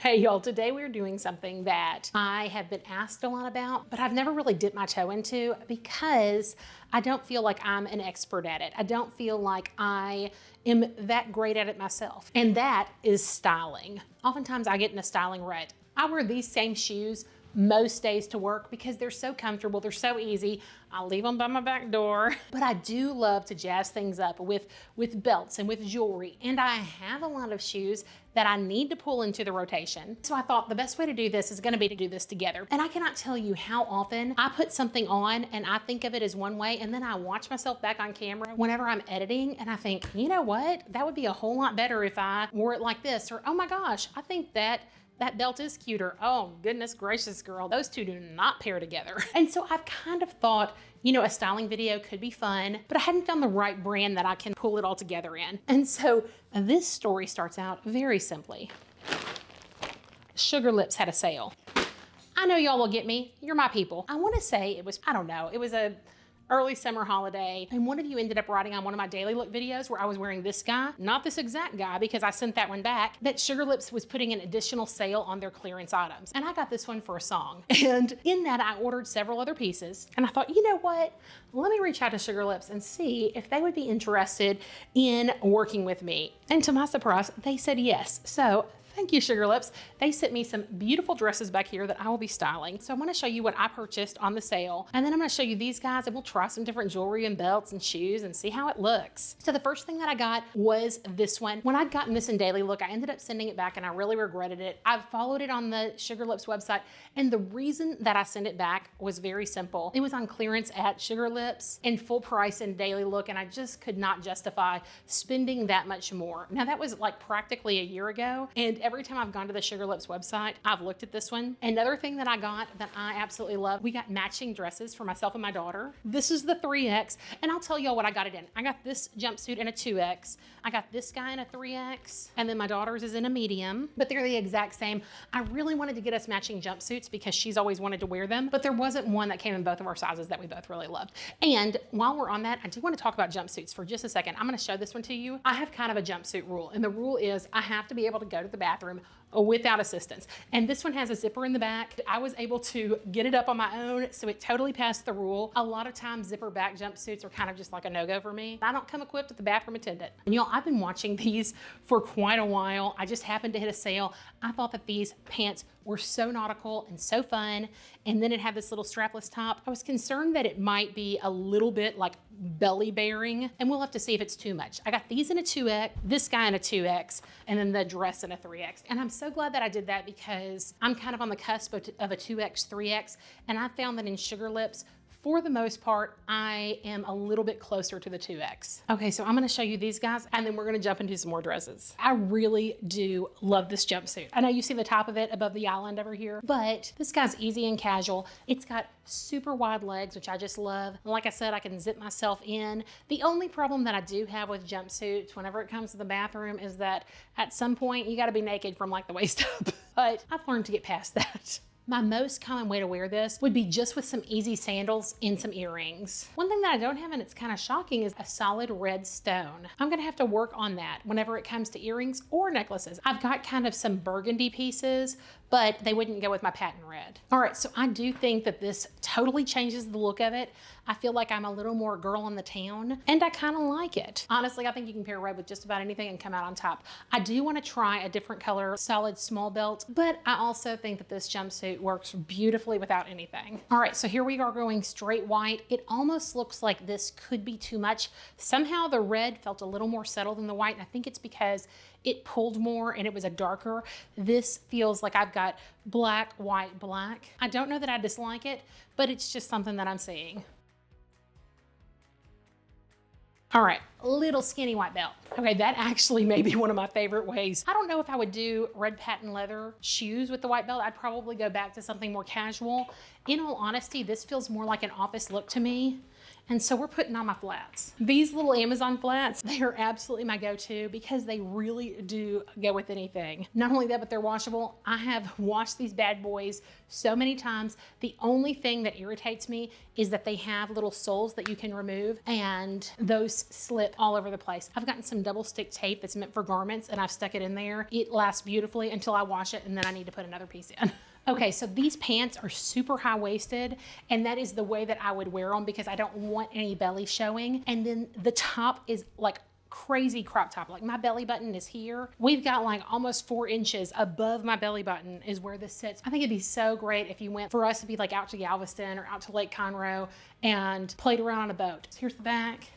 Hey y'all, today we're doing something that I have been asked a lot about, but I've never really dipped my toe into because I don't feel like I'm an expert at it. I don't feel like I am that great at it myself. And that is styling. Oftentimes I get in a styling rut. I wear these same shoes most days to work because they're so comfortable, they're so easy. I'll leave them by my back door. But I do love to jazz things up with belts and with jewelry. And I have a lot of shoes that I need to pull into the rotation. So I thought the best way to do this is gonna be to do this together. And I cannot tell you how often I put something on and I think of it as one way, and then I watch myself back on camera whenever I'm editing and I think, you know what? That would be a whole lot better if I wore it like this. Or, oh my gosh, I think that belt is cuter. Oh, goodness gracious, girl. Those two do not pair together. And so I've kind of thought, you know, a styling video could be fun, but I hadn't found the right brand that I can pull it all together in. And so this story starts out very simply. Sugarlips had a sale. I know y'all will get me. You're my people. I want to say it was, I don't know, it was a early summer holiday, and one of you ended up writing on one of my daily look videos where I was wearing this guy, not this exact guy because I sent that one back, that Sugarlips was putting an additional sale on their clearance items. And I got this one for a song. And in that I ordered several other pieces. And I thought, you know what? Let me reach out to Sugarlips and see if they would be interested in working with me. And to my surprise, they said yes. So thank you, Sugarlips. They sent me some beautiful dresses back here that I will be styling. So I'm gonna show you what I purchased on the sale. And then I'm gonna show you these guys and we'll try some different jewelry and belts and shoes and see how it looks. So the first thing that I got was this one. When I'd gotten this in Daily Look, I ended up sending it back and I really regretted it. I've followed it on the Sugarlips website. And the reason that I sent it back was very simple. It was on clearance at Sugarlips and full price in Daily Look. And I just could not justify spending that much more. Now that was like practically a year ago. And every time I've gone to the Sugarlips website, I've looked at this one. Another thing that I got that I absolutely love, we got matching dresses for myself and my daughter. This is the 3X, and I'll tell y'all what I got it in. I got this jumpsuit in a 2X. I got this guy in a 3X, and then my daughter's is in a medium, but they're the exact same. I really wanted to get us matching jumpsuits because she's always wanted to wear them, but there wasn't one that came in both of our sizes that we both really loved. And while we're on that, I do want to talk about jumpsuits for just a second. I'm going to show this one to you. I have kind of a jumpsuit rule, and the rule is I have to be able to go to the bathroom without assistance. And this one has a zipper in the back. I was able to get it up on my own, so it totally passed the rule. A lot of times zipper back jumpsuits are kind of just like a no-go for me. I don't come equipped with the bathroom attendant. And y'all, I've been watching these for quite a while. I just happened to hit a sale. I thought that these pants were so nautical and so fun. And then it had this little strapless top. I was concerned that it might be a little bit like belly bearing, and we'll have to see if it's too much. I got these in a 2X, this guy in a 2X, and then the dress in a 3X. And I'm so glad that I did that because I'm kind of on the cusp of a 2X, 3X, and I found that in Sugarlips, for the most part, I am a little bit closer to the 2X. Okay, so I'm gonna show you these guys and then we're gonna jump into some more dresses. I really do love this jumpsuit. I know you see the top of it above the island over here, but this guy's easy and casual. It's got super wide legs, which I just love. And like I said, I can zip myself in. The only problem that I do have with jumpsuits whenever it comes to the bathroom is that at some point you gotta be naked from like the waist up. But I've learned to get past that. My most common way to wear this would be just with some easy sandals and some earrings. One thing that I don't have, and it's kind of shocking, is a solid red stone. I'm gonna have to work on that whenever it comes to earrings or necklaces. I've got kind of some burgundy pieces, but they wouldn't go with my patent red. All right, so I do think that this totally changes the look of it. I feel like I'm a little more girl in the town, and I kind of like it. Honestly, I think you can pair red with just about anything and come out on top. I do want to try a different color, solid small belt, but I also think that this jumpsuit works beautifully without anything. All right, so here we are going straight white. It almost looks like this could be too much. Somehow the red felt a little more settled than the white, and I think it's because it pulled more and it was a darker. This feels like I've got black, white, black. I don't know that I dislike it, but it's just something that I'm seeing. All right, little skinny white belt. Okay, that actually may be one of my favorite ways. I don't know if I would do red patent leather shoes with the white belt. I'd probably go back to something more casual. In all honesty, this feels more like an office look to me. And so we're putting on my flats. These little Amazon flats, they are absolutely my go-to because they really do go with anything. Not only that, but they're washable. I have washed these bad boys so many times. The only thing that irritates me is that they have little soles that you can remove and those slip all over the place. I've gotten some double stick tape that's meant for garments and I've stuck it in there. It lasts beautifully until I wash it and then I need to put another piece in. Okay, so these pants are super high-waisted, and that is the way that I would wear them because I don't want any belly showing. And then the top is like crazy crop top. Like my belly button is here. We've got like almost 4 inches above my belly button is where this sits. I think it'd be so great if you went, for us to be like out to Galveston or out to Lake Conroe and played around on a boat. So here's the back.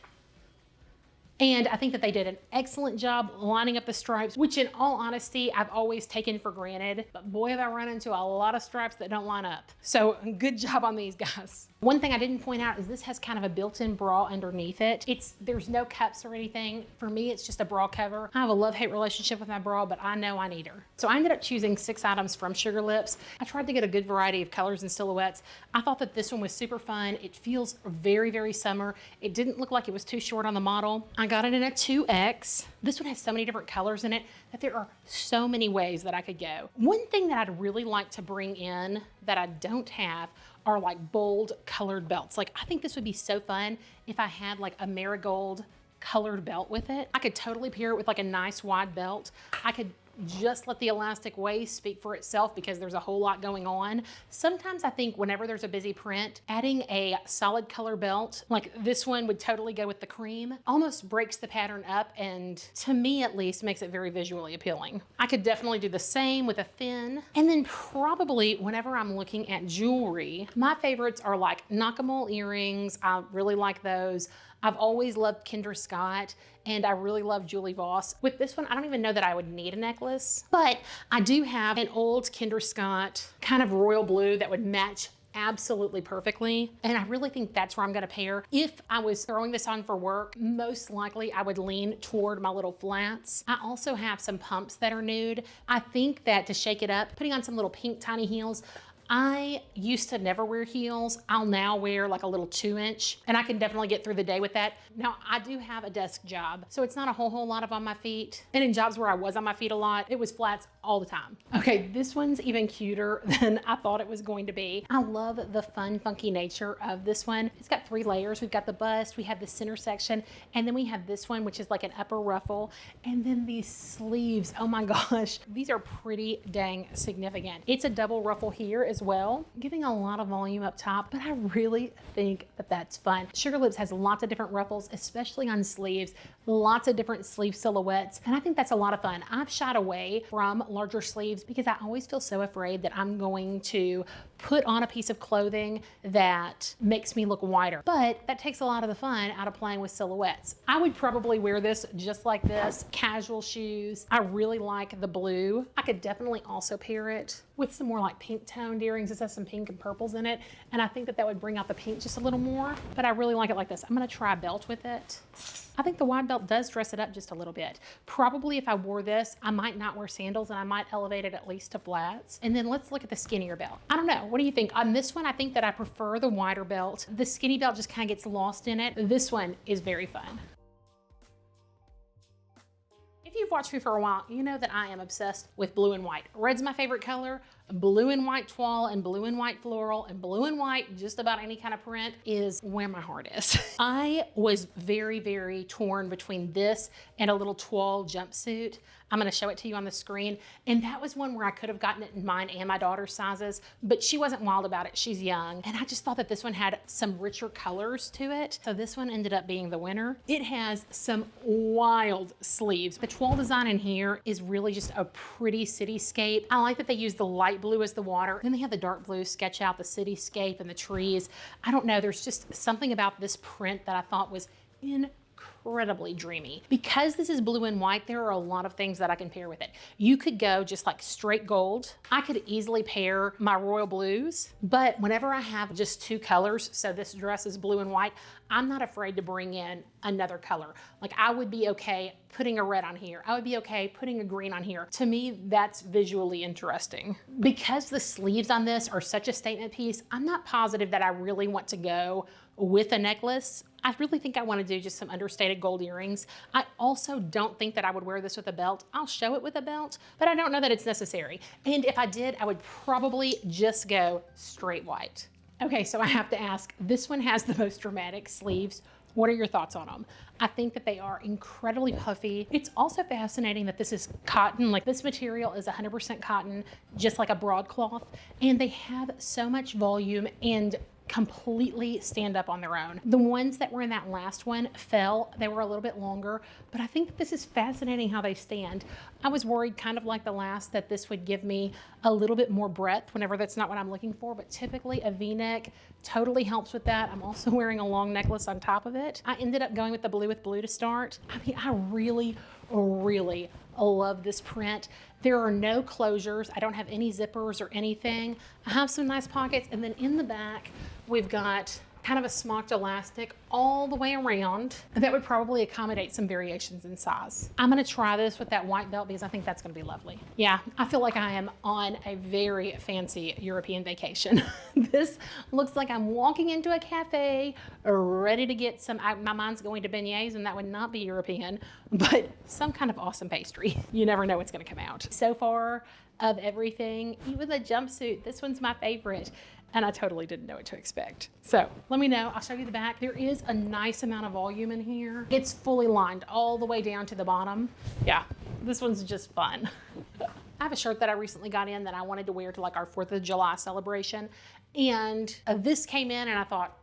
And I think that they did an excellent job lining up the stripes, which in all honesty, I've always taken for granted. But boy, have I run into a lot of stripes that don't line up. So good job on these guys. One thing I didn't point out is this has kind of a built-in bra underneath it. There's no cups or anything. For me, it's just a bra cover. I have a love-hate relationship with my bra, but I know I need her. So I ended up choosing 6 items from Sugarlips. I tried to get a good variety of colors and silhouettes. I thought that this one was super fun. It feels very, very summer. It didn't look like it was too short on the model. I got it in a 2X. This one has so many different colors in it that there are so many ways that I could go. One thing that I'd really like to bring in that I don't have are like bold colored belts. Like I think this would be so fun if I had like a marigold colored belt with it. I could totally pair it with like a nice wide belt. I could just let the elastic waist speak for itself because there's a whole lot going on. Sometimes I think whenever there's a busy print, adding a solid color belt, like this one would totally go with the cream, almost breaks the pattern up and to me at least makes it very visually appealing. I could definitely do the same with a thin. And then probably whenever I'm looking at jewelry, my favorites are like knock-em-all earrings. I really like those. I've always loved Kendra Scott and I really love Julie Voss. With this one, I don't even know that I would need a necklace, but I do have an old Kendra Scott kind of royal blue that would match absolutely perfectly. And I really think that's where I'm gonna pair. If I was throwing this on for work, most likely I would lean toward my little flats. I also have some pumps that are nude. I think that to shake it up, putting on some little pink tiny heels. I used to never wear heels. I'll now wear like a little 2-inch and I can definitely get through the day with that. Now I do have a desk job, so it's not a whole lot of on my feet. And in jobs where I was on my feet a lot, it was flats all the time. Okay, this one's even cuter than I thought it was going to be. I love the fun, funky nature of this one. It's got 3 layers. We've got the bust, we have the center section, and then we have this one, which is like an upper ruffle. And then these sleeves, oh my gosh, these are pretty dang significant. It's a double ruffle here as well, giving a lot of volume up top, but I really think that that's fun. Sugarlips has lots of different ruffles, especially on sleeves, lots of different sleeve silhouettes, and I think that's a lot of fun. I've shied away from larger sleeves because I always feel so afraid that I'm going to put on a piece of clothing that makes me look wider, but that takes a lot of the fun out of playing with silhouettes. I would probably wear this just like this, casual shoes. I really like the blue. I could definitely also pair it with some more like pink toned earrings. This has some pink and purples in it, and I think that that would bring out the pink just a little more, but I really like it like this. I'm gonna try a belt with it. I think the wide belt does dress it up just a little bit. Probably if I wore this, I might not wear sandals and I might elevate it at least to flats. And then let's look at the skinnier belt. I don't know, what do you think? On this one, I think that I prefer the wider belt. The skinny belt just kind of gets lost in it. This one is very fun. If you've watched me for a while, you know that I am obsessed with blue and white. Red's my favorite color. Blue and white Toile and blue and white Floral and blue and white, just about any kind of print is where my heart is. I was very, very torn between this and a little Toile jumpsuit. I'm gonna show it to you on the screen. And that was one where I could have gotten it in mine and my daughter's sizes, but she wasn't wild about it, she's young. And I just thought that this one had some richer colors to it. So this one ended up being the winner. It has some wild sleeves. The Toile design in here is really just a pretty cityscape. I like that they use the light blue as the water. Then they have the dark blue sketch out the cityscape and the trees. I don't know, there's just something about this print that I thought was incredible. incredibly dreamy. Because this is blue and white, there are a lot of things that I can pair with it. You could go just like straight gold. I could easily pair my royal blues, but whenever I have just two colors, so this dress is blue and white, I'm not afraid to bring in another color. Like I would be okay putting a red on here. I would be okay putting a green on here. To me, that's visually interesting. Because the sleeves on this are such a statement piece, I'm not positive that I really want to go with a necklace. I really think I want to do just some understated gold earrings. I also don't think that I would wear this with a belt. I'll show it with a belt, but I don't know that it's necessary. And if I did, I would probably just go straight white. Okay, so I have to ask, this one has the most dramatic sleeves. What are your thoughts on them? I think that they are incredibly puffy. It's also fascinating that this is cotton. Like this material is 100% cotton, just like a broadcloth, and they have so much volume and completely stand up on their own. The ones that were in that last one fell. They were a little bit longer, but I think that this is fascinating how they stand. I was worried, kind of like the last, that this would give me a little bit more breadth whenever that's not what I'm looking for, but typically a V-neck totally helps with that. I'm also wearing a long necklace on top of it. I ended up going with the blue with blue to start. I mean, I really love this print. There are no closures. I don't have any zippers or anything. I have some nice pockets, and then in the back, we've got kind of a smocked elastic all the way around. That would probably accommodate some variations in size. I'm gonna try this with that white belt because I think that's gonna be lovely. Yeah, I feel like I am on a very fancy European vacation. This looks like I'm walking into a cafe ready to get some, my mind's going to beignets, and that would not be European, but some kind of awesome pastry. You never know what's gonna come out. So far of everything, even the jumpsuit, this one's my favorite. And I totally didn't know what to expect. So let me know, I'll show you the back. There is a nice amount of volume in here. It's fully lined all the way down to the bottom. Yeah, this one's just fun. I have a shirt that I recently got in that I wanted to wear to like our 4th of July celebration. And this came in and I thought,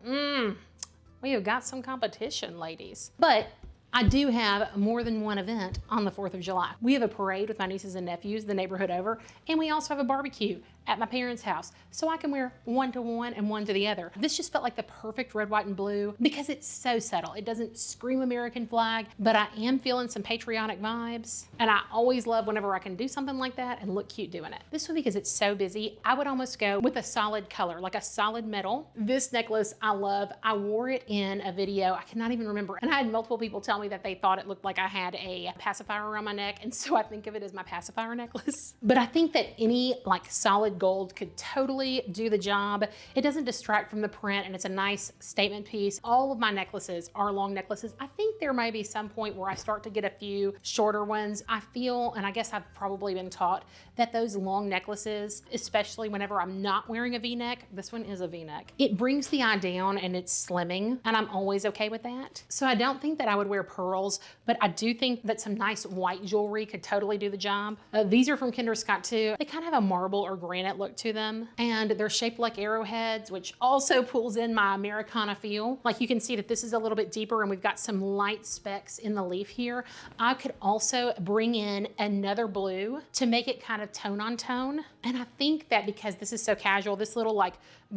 we have got some competition, ladies. But I do have more than one event on the 4th of July. We have a parade with my nieces and nephews, the neighborhood over, and we also have a barbecue at my parents' house, so I can wear one to one and one to the other. This just felt like the perfect red, white, and blue because it's so subtle. It doesn't scream American flag, but I am feeling some patriotic vibes, and I always love whenever I can do something like that and look cute doing it. This one, because it's so busy, I would almost go with a solid color, like a solid metal. This necklace I love. I wore it in a video. I cannot even remember, and I had multiple people tell me that they thought it looked like I had a pacifier around my neck, and so I think of it as my pacifier necklace. But I think that any like solid gold could totally do the job. It doesn't distract from the print, and it's a nice statement piece. All of my necklaces are long necklaces. I think there may be some point where I start to get a few shorter ones. I feel, and I guess I've probably been taught, that those long necklaces, especially whenever I'm not wearing a V-neck, this one is a V-neck, it brings the eye down and it's slimming, and I'm always okay with that. So I don't think that I would wear pearls, but I do think that some nice white jewelry could totally do the job. These are from Kendra Scott too. They kind of have a marble or granite look to them, and they're shaped like arrowheads, which also pulls in my Americana feel. Like you can see that this is a little bit deeper, and we've got some light specks in the leaf here. I could also bring in another blue to make it kind of tone on tone, and I think that because this is so casual, this little like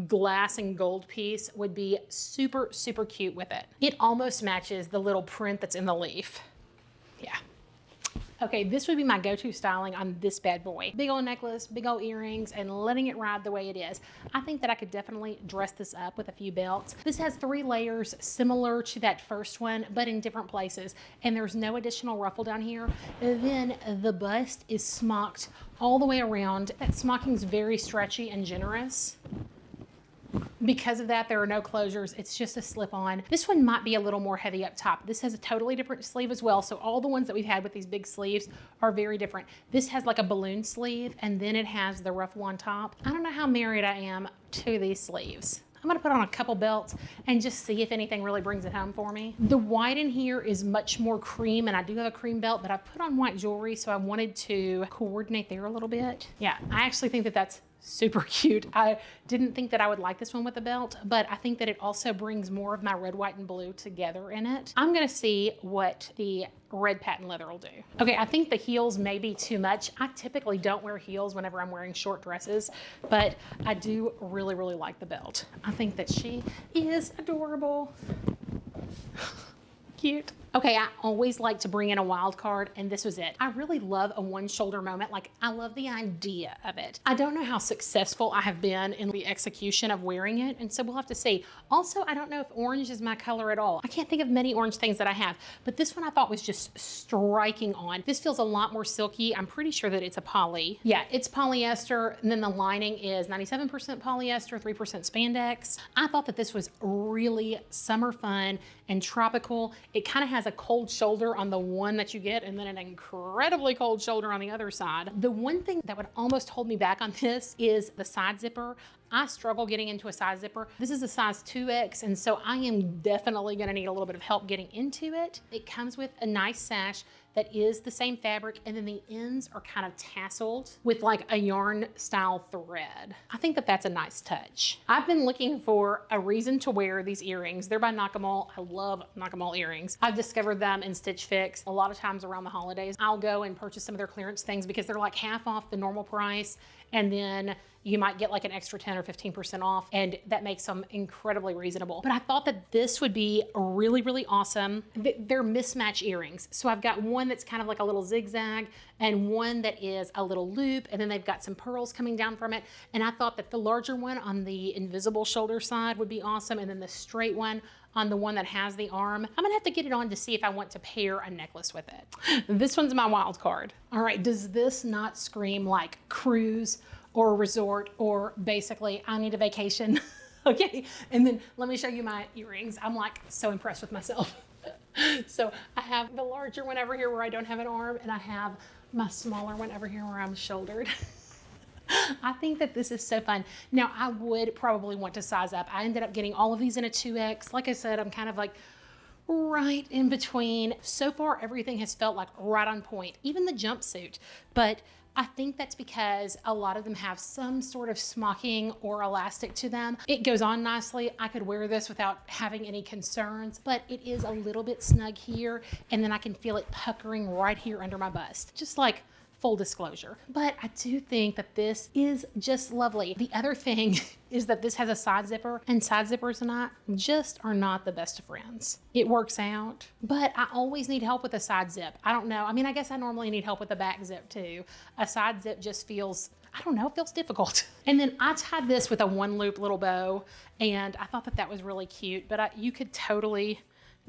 glass and gold piece would be super, super cute with it. It almost matches the little print that's in the leaf. Yeah. Okay, this would be my go-to styling on this bad boy. Big old necklace, big old earrings, and letting it ride the way it is. I think that I could definitely dress this up with a few belts. This has 3 layers similar to that first one, but in different places. And there's no additional ruffle down here. And then the bust is smocked all the way around. That smocking is very stretchy and generous. Because of that, there are no closures. It's just a slip-on. This one might be a little more heavy up top. This has a totally different sleeve as well. So all the ones that we've had with these big sleeves are very different. This has like a balloon sleeve, and then it has the ruffle on top. I don't know how married I am to these sleeves. I'm gonna put on a couple belts and just see if anything really brings it home for me. The white in here is much more cream, and I do have a cream belt, but I put on white jewelry, so I wanted to coordinate there a little bit. Yeah, I actually think that that's super cute. I didn't think that I would like this one with a belt, but I think that it also brings more of my red, white, and blue together in it. I'm gonna see what the red patent leather will do. Okay, I think the heels may be too much. I typically don't wear heels whenever I'm wearing short dresses, but I do really, really like the belt. I think that she is adorable. Cute. Okay, I always like to bring in a wild card, and this was it. I really love a one shoulder moment. Like, I love the idea of it. I don't know how successful I have been in the execution of wearing it, and so we'll have to see. Also, I don't know if orange is my color at all. I can't think of many orange things that I have, but this one I thought was just striking on. This feels a lot more silky. I'm pretty sure that it's a poly. Yeah, it's polyester, and then the lining is 97% polyester, 3% spandex. I thought that this was really summer fun and tropical. It kind of has a cold shoulder on the one that you get, and then an incredibly cold shoulder on the other side. The one thing that would almost hold me back on this is the side zipper. I struggle getting into a side zipper. This is a size 2X, and so I am definitely gonna need a little bit of help getting into it. It comes with a nice sash that is the same fabric, and then the ends are kind of tasseled with like a yarn style thread. I think that that's a nice touch. I've been looking for a reason to wear these earrings. They're by Nakamall. I love Nakamall earrings. I've discovered them in Stitch Fix. A lot of times around the holidays, I'll go and purchase some of their clearance things because they're like half off the normal price, and then you might get like an extra 10 or 15% off, and that makes them incredibly reasonable. But I thought that this would be really, really awesome. They're mismatch earrings. So I've got one that's kind of like a little zigzag and one that is a little loop, and then they've got some pearls coming down from it. And I thought that the larger one on the invisible shoulder side would be awesome, and then the straight one on the one that has the arm. I'm gonna have to get it on to see if I want to pair a necklace with it. This one's my wild card. All right, does this not scream like cruise or resort, or basically I need a vacation? Okay, and then let me show you my earrings. I'm like so impressed with myself. So I have the larger one over here where I don't have an arm, and I have my smaller one over here where I'm shouldered. I think that this is so fun. Now, I would probably want to size up. I ended up getting all of these in a 2X. Like I said, I'm kind of like right in between. So far, everything has felt like right on point, even the jumpsuit. But I think that's because a lot of them have some sort of smocking or elastic to them. It goes on nicely. I could wear this without having any concerns, but it is a little bit snug here, and then I can feel it puckering right here under my bust. Just like full disclosure. But I do think that this is just lovely. The other thing is that this has a side zipper, and side zippers and I just are not the best of friends. It works out, but I always need help with a side zip. I don't know. I mean, I guess I normally need help with the back zip too. A side zip just feels, I don't know, it feels difficult. And then I tied this with a one loop little bow, and I thought that that was really cute, but you could totally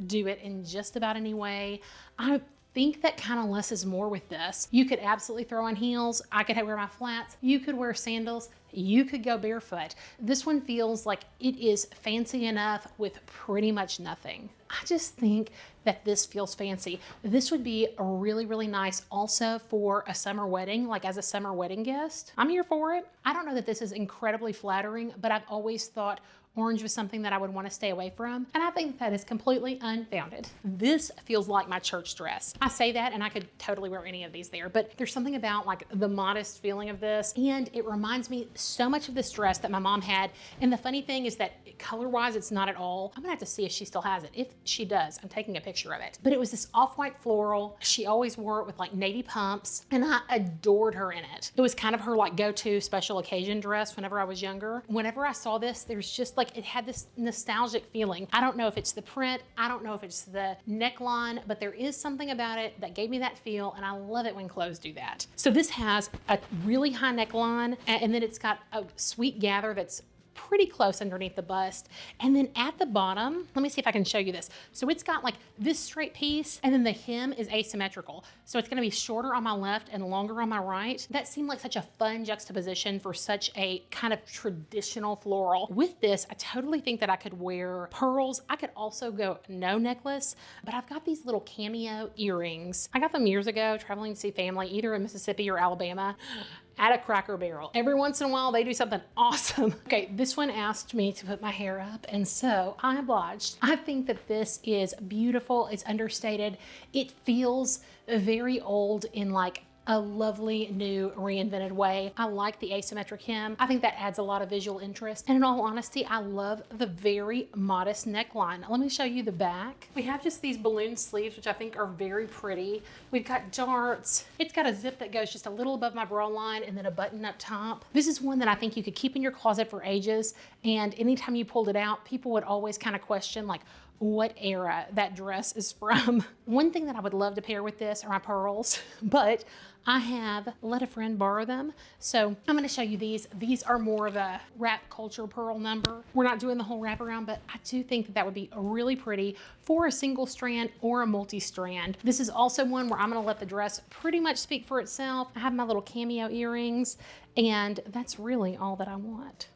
do it in just about any way. I think that kind of less is more with this. You could absolutely throw on heels. I could wear my flats. You could wear sandals. You could go barefoot. This one feels like it is fancy enough with pretty much nothing. I just think that this feels fancy. This would be really, really nice also for a summer wedding, like as a summer wedding guest. I'm here for it. I don't know that this is incredibly flattering, but I've always thought orange was something that I would want to stay away from, and I think that is completely unfounded. This feels like my church dress. I say that, and I could totally wear any of these there, but there's something about like the modest feeling of this, and it reminds me so much of this dress that my mom had. And the funny thing is that color-wise, it's not at all. I'm gonna have to see if she still has it. If she does, I'm taking a picture of it. But it was this off-white floral. She always wore it with like navy pumps, and I adored her in it. It was kind of her like go-to special occasion dress whenever I was younger. Whenever I saw this, there's just like, it had this nostalgic feeling. I don't know if it's the print, I don't know if it's the neckline, but there is something about it that gave me that feel, and I love it when clothes do that. So this has a really high neckline, and then it's got a sweet gather that's pretty close underneath the bust. And then at the bottom, let me see if I can show you this. So it's got like this straight piece, and then the hem is asymmetrical. So it's gonna be shorter on my left and longer on my right. That seemed like such a fun juxtaposition for such a kind of traditional floral. With this, I totally think that I could wear pearls. I could also go no necklace, but I've got these little cameo earrings. I got them years ago traveling to see family, either in Mississippi or Alabama, at a Cracker Barrel. Every once in a while, they do something awesome. Okay, this one asked me to put my hair up, and so I obliged. I think that this is beautiful. It's understated. It feels very old in like a lovely new reinvented way. I like the asymmetric hem. I think that adds a lot of visual interest. And in all honesty, I love the very modest neckline. Let me show you the back. We have just these balloon sleeves, which I think are very pretty. We've got darts. It's got a zip that goes just a little above my bra line, and then a button up top. This is one that I think you could keep in your closet for ages. And anytime you pulled it out, people would always kind of question like, what era that dress is from. One thing that I would love to pair with this are my pearls, but I have let a friend borrow them. So I'm gonna show you these. These are more of a wrap culture pearl number. We're not doing the whole wraparound, but I do think that that would be really pretty for a single strand or a multi-strand. This is also one where I'm gonna let the dress pretty much speak for itself. I have my little cameo earrings, and that's really all that I want.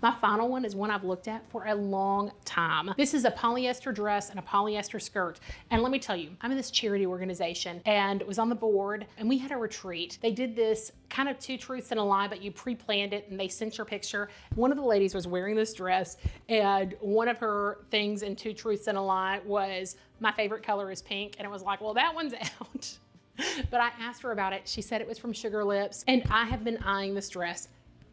My final one is one I've looked at for a long time. This is a polyester dress and a polyester skirt. And let me tell you, I'm in this charity organization and it was on the board and we had a retreat. They did this kind of 2 truths and a lie, but you pre-planned it and they sent your picture. One of the ladies was wearing this dress and one of her things in 2 truths and a lie was, my favorite color is pink. And it was like, well, that one's out. But I asked her about it. She said it was from Sugarlips, and I have been eyeing this dress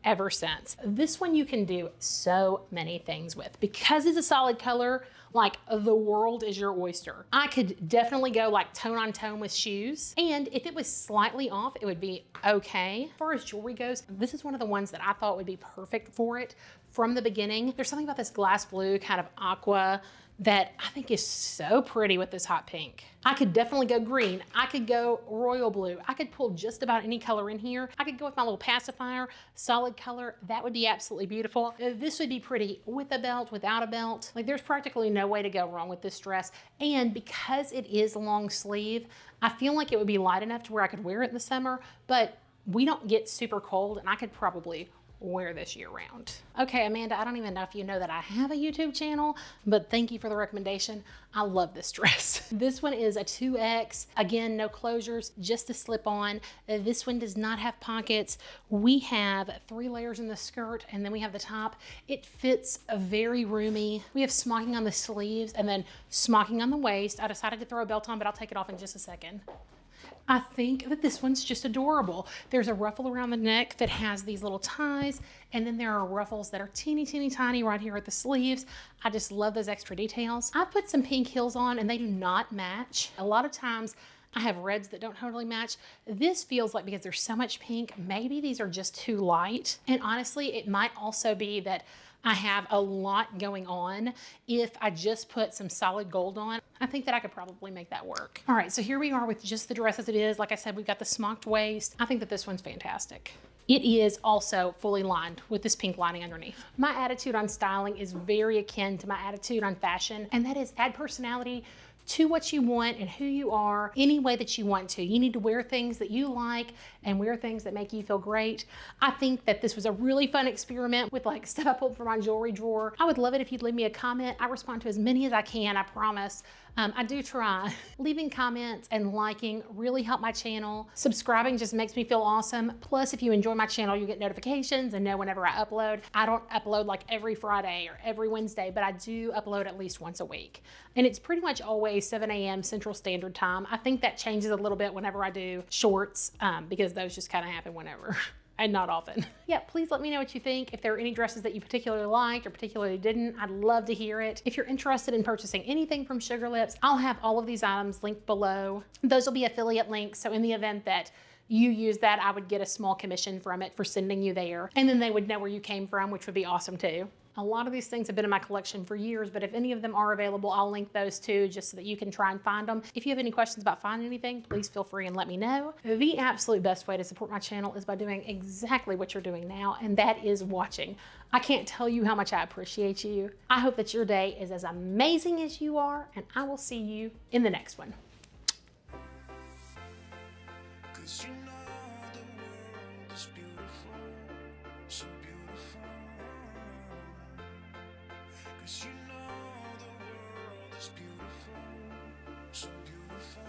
ever since. This one you can do so many things with. Because it's a solid color, like the world is your oyster. I could definitely go like tone on tone with shoes. And if it was slightly off, it would be okay. As far as jewelry goes, this is one of the ones that I thought would be perfect for it from the beginning. There's something about this glass blue kind of aqua that I think is so pretty with this hot pink. I could definitely go green. I could go royal blue. I could pull just about any color in here. I could go with my little pacifier, solid color. That would be absolutely beautiful. This would be pretty with a belt, without a belt. Like there's practically no way to go wrong with this dress. And because it is long sleeve, I feel like it would be light enough to where I could wear it in the summer, but we don't get super cold and I could probably wear this year round. Okay, Amanda, I don't even know if you know that I have a YouTube channel, but thank you for the recommendation. I love this dress. This one is a 2X. Again, no closures, just a slip on. This one does not have pockets. We have 3 layers in the skirt and then we have the top. It fits very roomy. We have smocking on the sleeves and then smocking on the waist. I decided to throw a belt on, but I'll take it off in just a second. I think that this one's just adorable. There's a ruffle around the neck that has these little ties, and then there are ruffles that are teeny, teeny, tiny right here at the sleeves. I just love those extra details. I put some pink heels on and they do not match. A lot of times I have reds that don't totally match. This feels like because there's so much pink, maybe these are just too light. And honestly, it might also be that I have a lot going on. If I just put some solid gold on, I think that I could probably make that work. All right, so here we are with just the dress as it is. Like I said, we've got the smocked waist. I think that this one's fantastic. It is also fully lined with this pink lining underneath. My attitude on styling is very akin to my attitude on fashion, and that is add personality to what you want and who you are any way that you want to. You need to wear things that you like and wear things that make you feel great. I think that this was a really fun experiment with like stuff I pulled from my jewelry drawer. I would love it if you'd leave me a comment. I respond to as many as I can, I promise. I do try. Leaving comments and liking really help my channel. Subscribing just makes me feel awesome. Plus, if you enjoy my channel, you get notifications and know whenever I upload. I don't upload like every Friday or every Wednesday, but I do upload at least once a week. And it's pretty much always 7 a.m. Central Standard Time. I think that changes a little bit whenever I do shorts because those just kind of happen whenever. And not often. Yeah, please let me know what you think. If there are any dresses that you particularly liked or particularly didn't, I'd love to hear it. If you're interested in purchasing anything from Sugarlips, I'll have all of these items linked below. Those will be affiliate links, so in the event that you use that, I would get a small commission from it for sending you there. And then they would know where you came from, which would be awesome too. A lot of these things have been in my collection for years, but if any of them are available, I'll link those too, just so that you can try and find them. If you have any questions about finding anything, please feel free and let me know. The absolute best way to support my channel is by doing exactly what you're doing now, and that is watching. I can't tell you how much I appreciate you. I hope that your day is as amazing as you are, and I will see you in the next one. You know the world is beautiful, so beautiful.